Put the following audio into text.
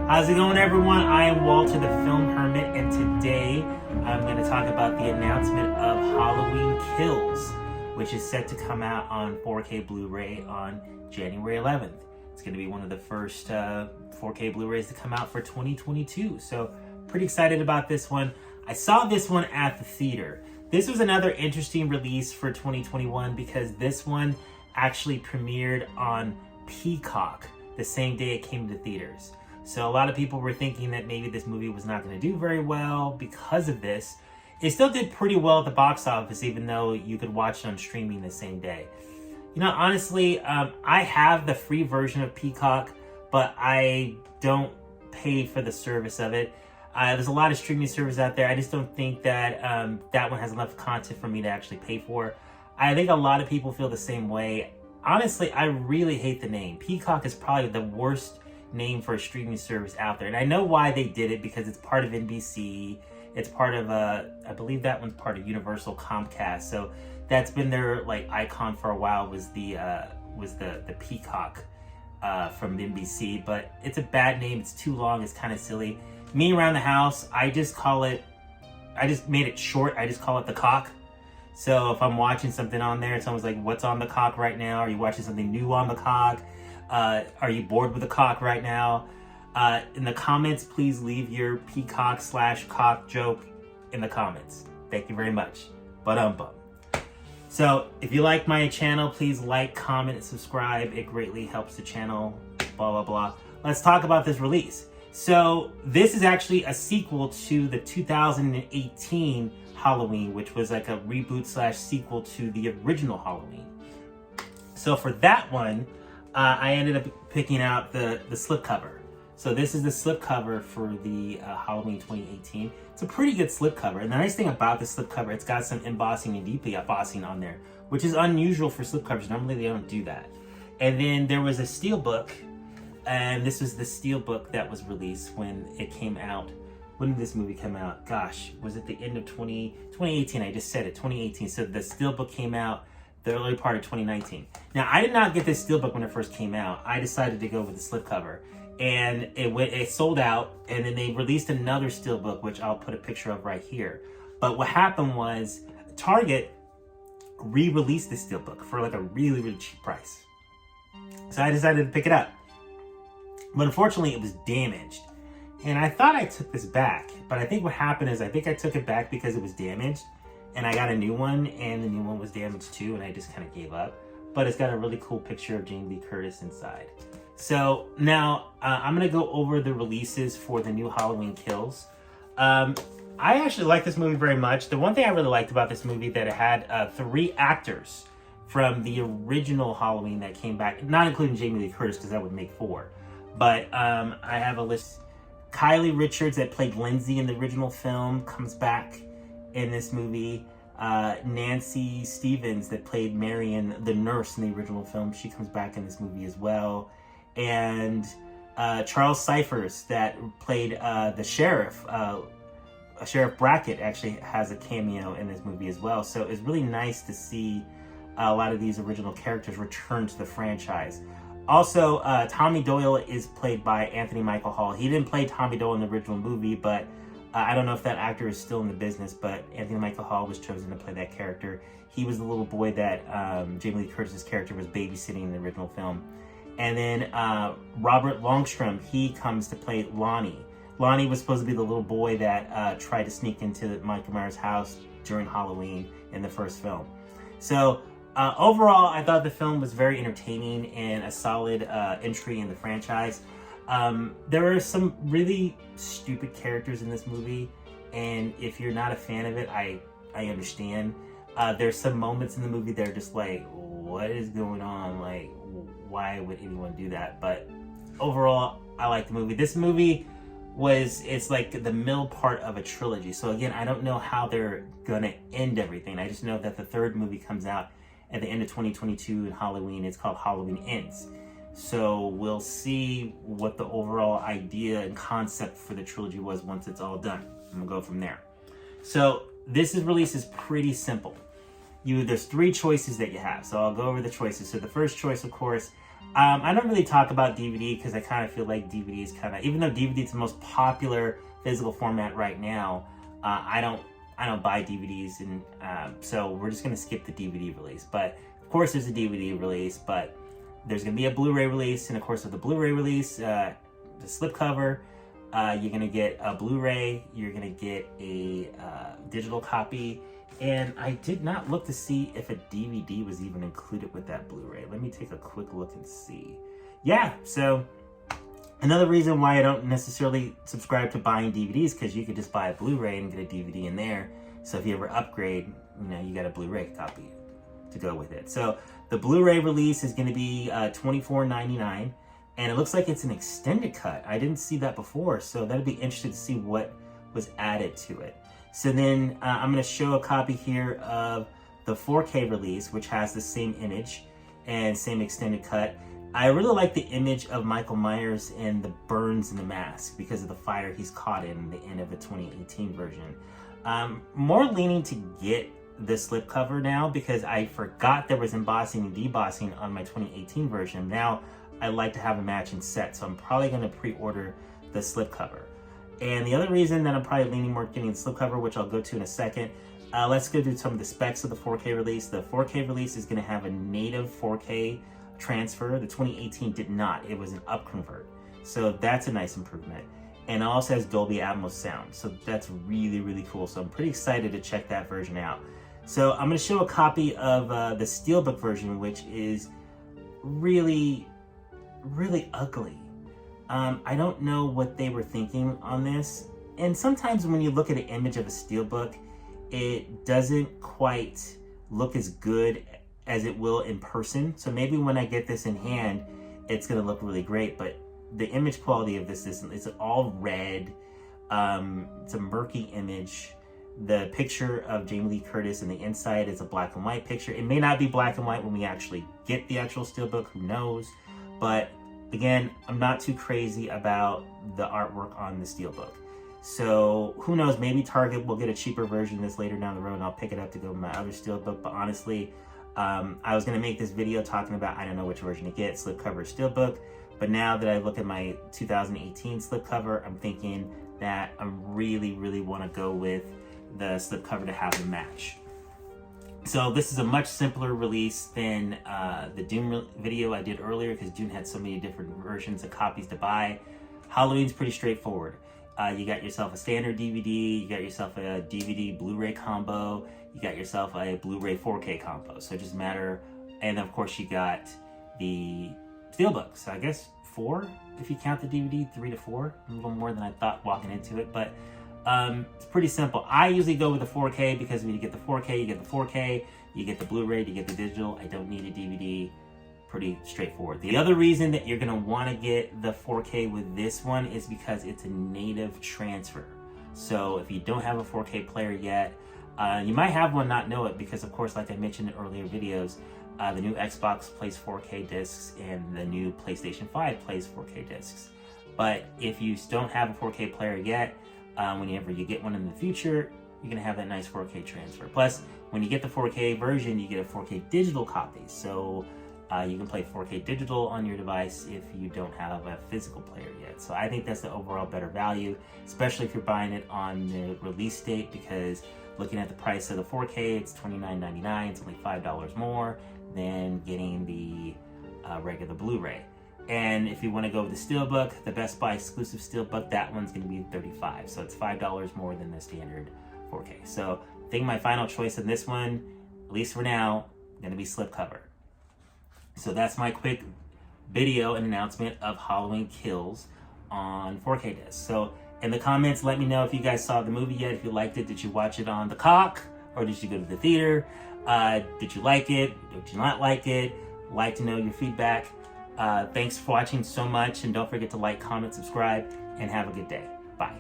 How's it going, everyone? I am Walter, the Film Hermit, and today I'm going to talk about the announcement of Halloween Kills, which is set to come out on 4K Blu-ray on January 11th. It's going to be one of the first 4K Blu-rays to come out for 2022, so pretty excited about this one. I saw this one at the theater. This was another interesting release for 2021 because this one actually premiered on Peacock the same day it came to theaters. So a lot of people were thinking that maybe this movie was not going to do very well because of this. It still did pretty well at the box office, even though you could watch it on streaming the same day. You know, honestly, I have the free version of Peacock, but I don't pay for the service of it. There's a lot of streaming services out there. I just don't think that that one has enough content for me to actually pay for. I think a lot of people feel the same way. Honestly, I really hate the name. Peacock is probably the worst name for a streaming service out there. And I know why they did it, because it's part of NBC. It's part of, I believe that one's part of Universal Comcast. So that's been their like icon for a while, was the Peacock from NBC. But it's a bad name. It's too long. It's kind of silly. Me around the house, I just made it short. I just call it the cock. So if I'm watching something on there, someone's like, what's on the cock right now? Are you watching something new on the cock? Are you bored with the cock right now? In the comments, please leave your Peacock/cock joke in the comments. Thank you very much. Bum. So if you like my channel, please like, comment, and subscribe. It greatly helps the channel, blah, blah, blah. Let's talk about this release. So this is actually a sequel to the 2018 Halloween, which was like a reboot/sequel to the original Halloween. So for that one, I ended up picking out the slipcover. So this is the slipcover for the Halloween 2018. It's a pretty good slipcover. And the nice thing about the slipcover, it's got some embossing and deep embossing on there, which is unusual for slipcovers. Normally they don't do that. And then there was a steelbook, and this was the steelbook that was released when it came out. When did this movie come out? Gosh, was it the end of 2018? I just said it, 2018. So the steelbook came out the early part of 2019. Now, I did not get this steelbook when it first came out. I decided to go with the slipcover, and it sold out. And then they released another steelbook, which I'll put a picture of right here. But what happened was Target re-released the steelbook for like a really, really cheap price. So I decided to pick it up. But unfortunately, it was damaged. And I thought I took this back, but I think what happened is I think I took it back because it was damaged, and I got a new one, and the new one was damaged too, and I just kind of gave up. But it's got a really cool picture of Jamie Lee Curtis inside. So now I'm going to go over the releases for the new Halloween Kills. I actually like this movie very much. The one thing I really liked about this movie, that it had 3 actors from the original Halloween that came back, not including Jamie Lee Curtis, because that would make 4. But I have a list. Kylie Richards, that played Lindsay in the original film, comes back in this movie. Nancy Stevens, that played Marion, the nurse in the original film, she comes back in this movie as well. And Charles Cyphers, that played the sheriff, Sheriff Brackett, actually has a cameo in this movie as well. So it's really nice to see a lot of these original characters return to the franchise. Also, Tommy Doyle is played by Anthony Michael Hall. He didn't play Tommy Doyle in the original movie, but I don't know if that actor is still in the business, but Anthony Michael Hall was chosen to play that character. He was the little boy that Jamie Lee Curtis's character was babysitting in the original film. And then Robert Longstrom, he comes to play Lonnie. Lonnie was supposed to be the little boy that tried to sneak into Michael Myers' house during Halloween in the first film. So overall, I thought the film was very entertaining and a solid entry in the franchise. There are some really stupid characters in this movie, and if you're not a fan of it, I understand. There's some moments in the movie that are just like, what is going on? Like, why would anyone do that? But overall, I like the movie. This movie it's like the middle part of a trilogy. So again, I don't know how they're gonna end everything. I just know that the 3rd movie comes out at the end of 2022 and Halloween. It's called Halloween Ends. So we'll see what the overall idea and concept for the trilogy was once it's all done. I'm gonna go from there. So this release is pretty simple. There's 3 choices that you have. So I'll go over the choices. So the first choice, of course, I don't really talk about DVD because I kind of feel like DVD is kind of, even though DVD is the most popular physical format right now, I don't buy DVDs, and so we're just gonna skip the DVD release. But of course, there's a DVD release, but there's gonna be a Blu-ray release, and of course, with the Blu-ray release, the slipcover, you're gonna get a Blu-ray, you're gonna get a digital copy. And I did not look to see if a DVD was even included with that Blu-ray. Let me take a quick look and see. Yeah, so another reason why I don't necessarily subscribe to buying DVDs, because you could just buy a Blu-ray and get a DVD in there. So if you ever upgrade, you got a Blu-ray copy to go with it. So the Blu-ray release is going to be $24.99, and it looks like it's an extended cut. I didn't see that before, so that'd be interesting to see what was added to it. So then I'm going to show a copy here of the 4K release, which has the same image and same extended cut. I really like the image of Michael Myers and the burns in the mask because of the fire he's caught in the end of the 2018 version. More leaning to get the slipcover now because I forgot there was embossing and debossing on my 2018 version. Now I like to have a matching set, so I'm probably going to pre-order the slipcover. And the other reason that I'm probably leaning more getting the slipcover, which I'll go to in a second, let's go through some of the specs of the 4K release. The 4K release is going to have a native 4K transfer. The 2018 did not. It was an upconvert. So that's a nice improvement. And it also has Dolby Atmos sound. So that's really, really cool. So I'm pretty excited to check that version out. So I'm going to show a copy of the Steelbook version, which is really, really ugly. I don't know what they were thinking on this. And sometimes when you look at an image of a Steelbook, it doesn't quite look as good as it will in person. So maybe when I get this in hand, it's gonna look really great. But the image quality of this isn't. It's all red. It's a murky image. The picture of Jamie Lee Curtis in the inside is a black and white picture. It may not be black and white when we actually get the actual Steelbook, who knows? But again, I'm not too crazy about the artwork on the Steelbook. So who knows, maybe Target will get a cheaper version of this later down the road and I'll pick it up to go with my other Steelbook. But honestly, I was gonna make this video talking about, I don't know which version to get, slipcover or Steelbook. But now that I look at my 2018 slipcover, I'm thinking that I really, really wanna go with the slipcover to have a match. So this is a much simpler release than the Dune video I did earlier, because Dune had so many different versions of copies to buy. Halloween's pretty straightforward. You got yourself a standard DVD, you got yourself a DVD Blu-ray combo, you got yourself a Blu-ray 4K combo. So it just matter, and of course you got the Steelbook. So I guess 4, if you count the DVD, 3 to 4, a little more than I thought walking into it, but it's pretty simple. I usually go with the 4K because when you get the 4K, you get the 4K, you get the Blu-ray, you get the digital. I don't need a DVD. Pretty straightforward. The other reason that you're gonna wanna get the 4K with this one is because it's a native transfer. So if you don't have a 4K player yet, you might have one, not know it, because of course, like I mentioned in earlier videos, the new Xbox plays 4K discs and the new PlayStation 5 plays 4K discs. But if you don't have a 4K player yet, whenever you get one in the future, you're gonna have that nice 4K transfer. Plus, when you get the 4K version, you get a 4K digital copy. So you can play 4K digital on your device if you don't have a physical player yet. So I think that's the overall better value, especially if you're buying it on the release date, because looking at the price of the 4K, it's $29.99. It's only $5 more than getting the regular Blu-ray. And if you want to go with the Steelbook, the Best Buy exclusive Steelbook, that one's going to be $35. So it's $5 more than the standard 4K. So I think my final choice in this one, at least for now, going to be slipcover. So that's my quick video and announcement of Halloween Kills on 4K disc. So in the comments, let me know if you guys saw the movie yet, if you liked it. Did you watch it on the cock, or did you go to the theater? Did you like it? Did you not like it? Like to know your feedback. Thanks for watching so much, and don't forget to like, comment, subscribe, and have a good day. Bye.